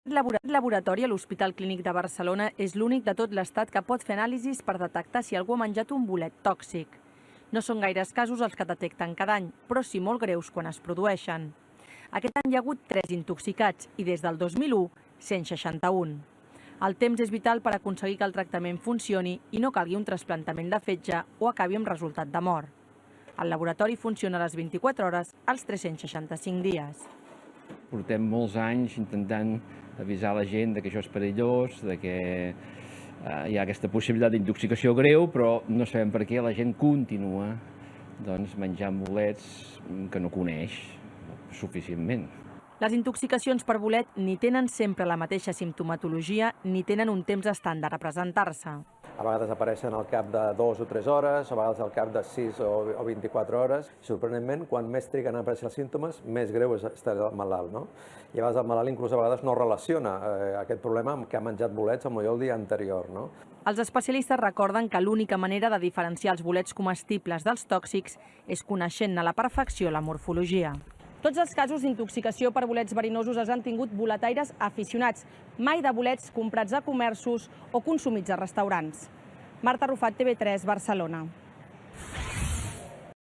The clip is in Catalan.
El laboratori a l'Hospital Clínic de Barcelona és l'únic de tot l'Estat que pot fer anàlisis per detectar si algú ha menjat un bolet tòxic. No són gaires casos els que detecten cada any, però sí molt greus quan es produeixen. Aquest any hi ha hagut 3 intoxicats i des del 2001, 161. El temps és vital per aconseguir que el tractament funcioni i no calgui un trasplantament de fetge o acabi amb resultat de mort. El laboratori funciona a les 24 hores als 365 dies. Portem molts anys intentant avisar la gent que això és perillós, que hi ha aquesta possibilitat d'intoxicació greu, però no sabem per què la gent continua menjant bolets que no coneix suficientment. Les intoxicacions per bolet ni tenen sempre la mateixa simptomatologia ni tenen un temps estàndard a presentar-se. A vegades apareixen al cap de 2 o 3 hores, a vegades al cap de 6 o 24 hores. Sorprenentment, quan més triguen a aparèixer els símptomes, més greu és estar el malalt, no? I a vegades el malalt inclús a vegades no relaciona aquest problema amb que ha menjat bolets potser el dia anterior, no? Els especialistes recorden que l'única manera de diferenciar els bolets comestibles dels tòxics és coneixent a la perfecció la morfologia. Tots els casos d'intoxicació per bolets verinosos els han tingut boletaires aficionats, mai de bolets comprats a comerços o consumits a restaurants. Marta Rufat, TV3, Barcelona.